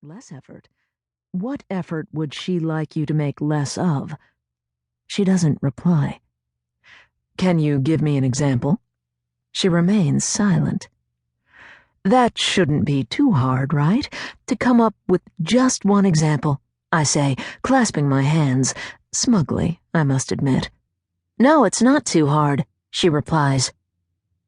Less effort? What effort would she like you to make less of? She doesn't reply. Can you give me an example? She remains silent. That shouldn't be too hard, right? To come up with just one example, I say, clasping my hands, smugly, I must admit. No, it's not too hard, she replies.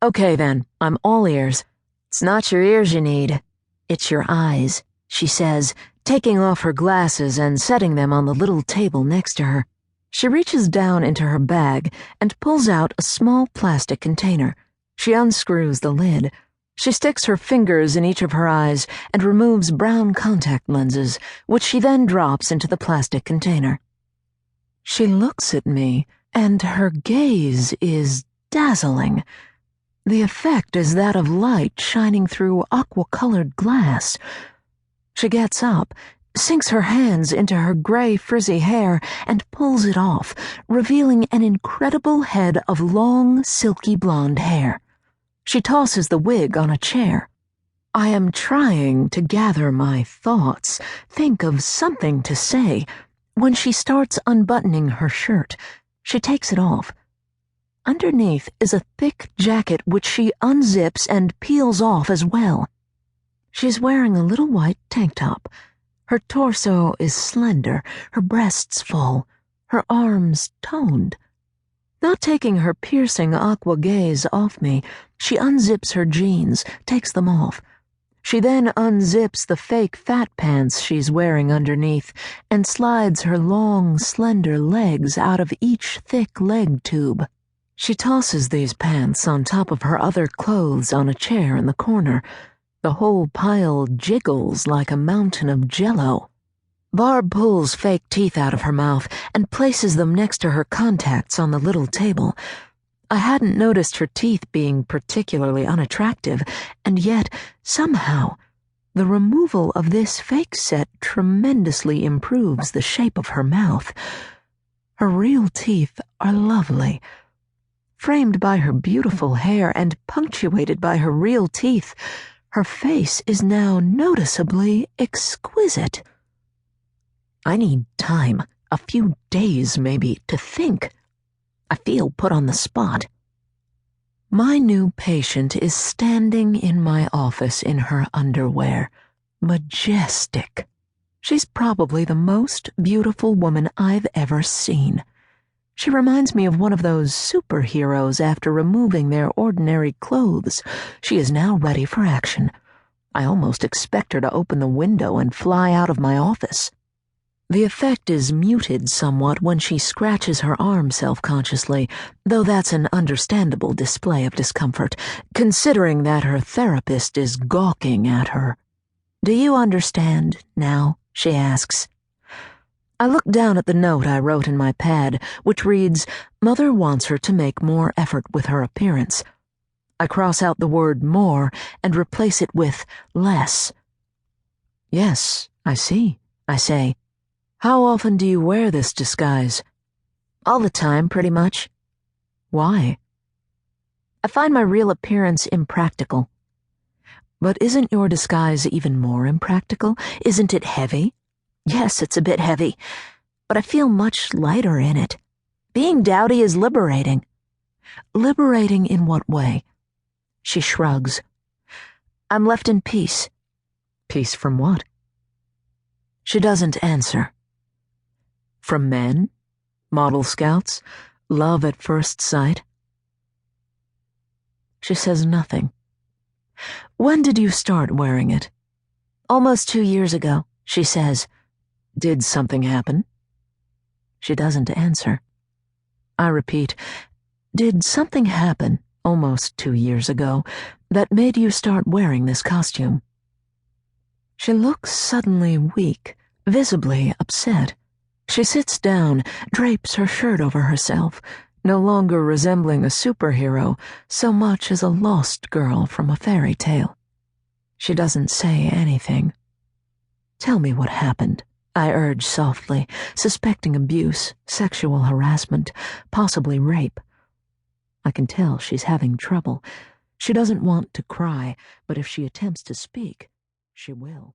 Okay then, I'm all ears. It's not your ears you need. It's your eyes, she says, taking off her glasses and setting them on the little table next to her. She reaches down into her bag and pulls out a small plastic container. She unscrews the lid. She sticks her fingers in each of her eyes and removes brown contact lenses, which she then drops into the plastic container. She looks at me, and her gaze is dazzling. The effect is that of light shining through aqua-colored glass. She gets up, sinks her hands into her gray frizzy hair, and pulls it off, revealing an incredible head of long, silky blonde hair. She tosses the wig on a chair. I am trying to gather my thoughts, think of something to say, when she starts unbuttoning her shirt. She takes it off. Underneath is a thick jacket which she unzips and peels off as well. She's wearing a little white tank top. Her torso is slender, her breasts full, her arms toned. Not taking her piercing aqua gaze off me, she unzips her jeans, takes them off. She then unzips the fake fat pants she's wearing underneath and slides her long, slender legs out of each thick leg tube. She tosses these pants on top of her other clothes on a chair in the corner. The whole pile jiggles like a mountain of jello. Barb pulls fake teeth out of her mouth and places them next to her contacts on the little table. I hadn't noticed her teeth being particularly unattractive, and yet, somehow, the removal of this fake set tremendously improves the shape of her mouth. Her real teeth are lovely. Framed by her beautiful hair and punctuated by her real teeth, her face is now noticeably exquisite. I need time, a few days maybe, to think. I feel put on the spot. My new patient is standing in my office in her underwear, majestic. She's probably the most beautiful woman I've ever seen. She reminds me of one of those superheroes after removing their ordinary clothes. She is now ready for action. I almost expect her to open the window and fly out of my office. The effect is muted somewhat when she scratches her arm self-consciously, though that's an understandable display of discomfort, considering that her therapist is gawking at her. Do you understand now? She asks. I look down at the note I wrote in my pad, which reads, Mother wants her to make more effort with her appearance. I cross out the word more and replace it with less. Yes, I see, I say. How often do you wear this disguise? All the time, pretty much. Why? I find my real appearance impractical. But isn't your disguise even more impractical? Isn't it heavy? Yes, it's a bit heavy, but I feel much lighter in it. Being dowdy is liberating. Liberating in what way? She shrugs. I'm left in peace. Peace from what? She doesn't answer. From men? Model scouts? Love at first sight? She says nothing. When did you start wearing it? Almost 2 years ago, she says. Did something happen? She doesn't answer. I repeat, did something happen almost 2 years ago that made you start wearing this costume? She looks suddenly weak, visibly upset. She sits down, drapes her shirt over herself, no longer resembling a superhero so much as a lost girl from a fairy tale. She doesn't say anything. Tell me what happened, I urge softly, suspecting abuse, sexual harassment, possibly rape. I can tell she's having trouble. She doesn't want to cry, but if she attempts to speak, she will.